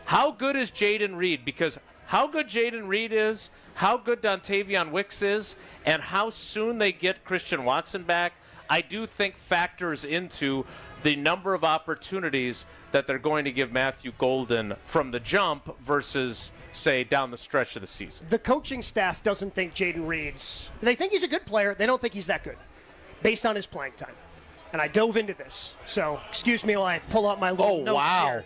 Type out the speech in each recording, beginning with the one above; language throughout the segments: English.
How good is Jayden Reed? Because how good Jayden Reed is, how good Dontavion Wicks is, and how soon they get Christian Watson back, I do think factors into the number of opportunities that they're going to give Matthew Golden from the jump versus, say, down the stretch of the season. The coaching staff doesn't think Jayden Reed's. They think he's a good player. They don't think he's that good based on his playing time. And I dove into this. So, excuse me while I pull out my little notes here.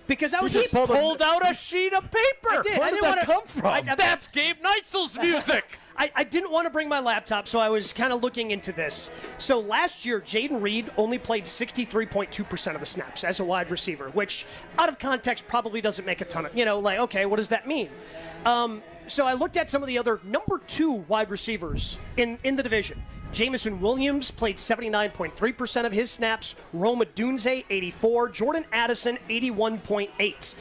Because I was just pulled out a sheet of paper. I did. Where did that come from? That's Gabe Neitzel's music. I didn't want to bring my laptop, so I was kind of looking into this. So last year, Jayden Reed only played 63.2% of the snaps as a wide receiver, which out of context probably doesn't make a ton of, okay, what does that mean? So I looked at some of the other number 2 wide receivers in the division. Jamison Williams played 79.3% of his snaps. Rome Odunze, 84. Jordan Addison, 81.8.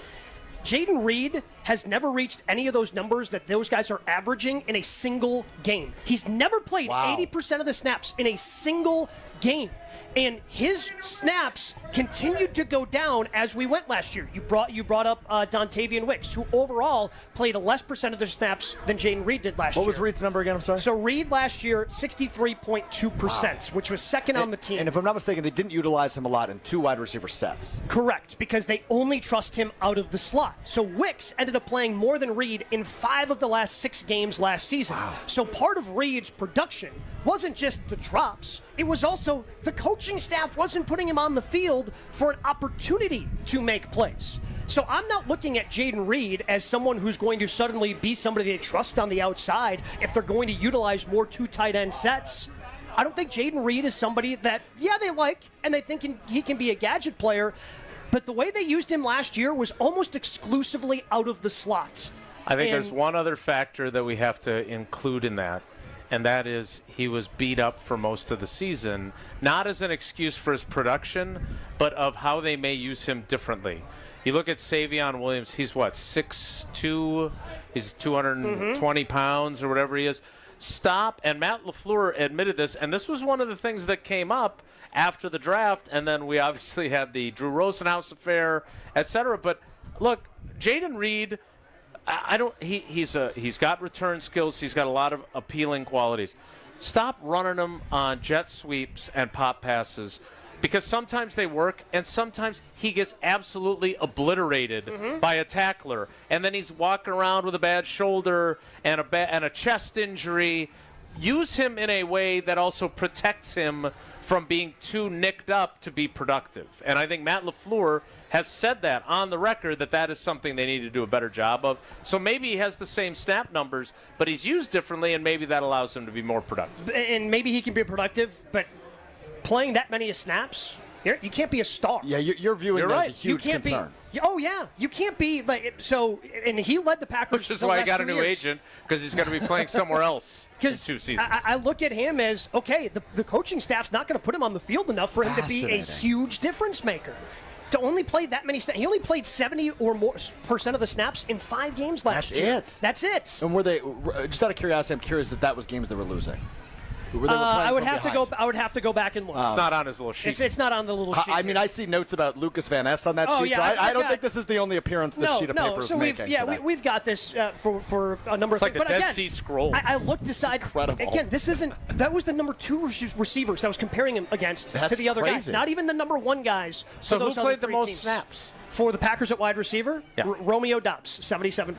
Jayden Reed has never reached any of those numbers that those guys are averaging in a single game. He's never played 80% of the snaps in a single game. And his snaps continued to go down as we went last year. You brought up Dontavion Wicks, who overall played a less percent of their snaps than Jayden Reed did last year. What was Reed's number again? I'm sorry. So Reed last year, 63.2%, which was second on the team. And if I'm not mistaken, they didn't utilize him a lot in 2 wide receiver sets. Correct, because they only trust him out of the slot. So Wicks ended up playing more than Reed in 5 of the last 6 games last season. Wow. So part of Reed's production wasn't just the drops. It was also the coaching staff wasn't putting him on the field for an opportunity to make plays. So I'm not looking at Jayden Reed as someone who's going to suddenly be somebody they trust on the outside if they're going to utilize more 2 tight end sets. I don't think Jayden Reed is somebody that, they like, and they think he can be a gadget player, but the way they used him last year was almost exclusively out of the slot. I think there's one other factor that we have to include in that, and that is he was beat up for most of the season, not as an excuse for his production, but of how they may use him differently. You look at Savion Williams, he's 6'2", he's 220 pounds or whatever he is. Stop, and Matt LaFleur admitted this, and this was one of the things that came up after the draft, and then we obviously had the Drew Rosenhaus affair, etc. But look, Jayden Reed, he's got return skills. He's got a lot of appealing qualities. Stop running him on jet sweeps and pop passes, because sometimes they work and sometimes he gets absolutely obliterated by a tackler, and then he's walking around with a bad shoulder and a chest injury. Use him in a way that also protects him from being too nicked up to be productive. And I think Matt LaFleur has said that on the record, that is something they need to do a better job of. So maybe he has the same snap numbers, but he's used differently, and maybe that allows him to be more productive. And maybe he can be productive, but playing that many snaps, you can't be a star. Yeah, you're viewing that as a huge concern. You can't be and he led the Packers. Which is why he got a new agent, because he's going to be playing somewhere else in 2 seasons. I look at him as, okay, the coaching staff's not going to put him on the field enough for him to be a huge difference maker. To only play that many snaps, he only played 70 or more % of the snaps in 5 games last year. That's it. And were they, just out of curiosity, I'm curious if that was games they were losing. I would have to go back and look. It's not on his little sheet. It's not on the little sheet. I mean, I see notes about Lucas Van Ness on that sheet, so I don't think this is the only appearance this sheet of paper is making. We've got this for a number of things. It's like the Dead Sea Scrolls. I looked aside. Incredible. Again, that was the number 2 receivers I was comparing him against to the other guys. Not even the number 1 guys. So who played the most snaps? For the Packers at wide receiver, Romeo Doubs, 77%.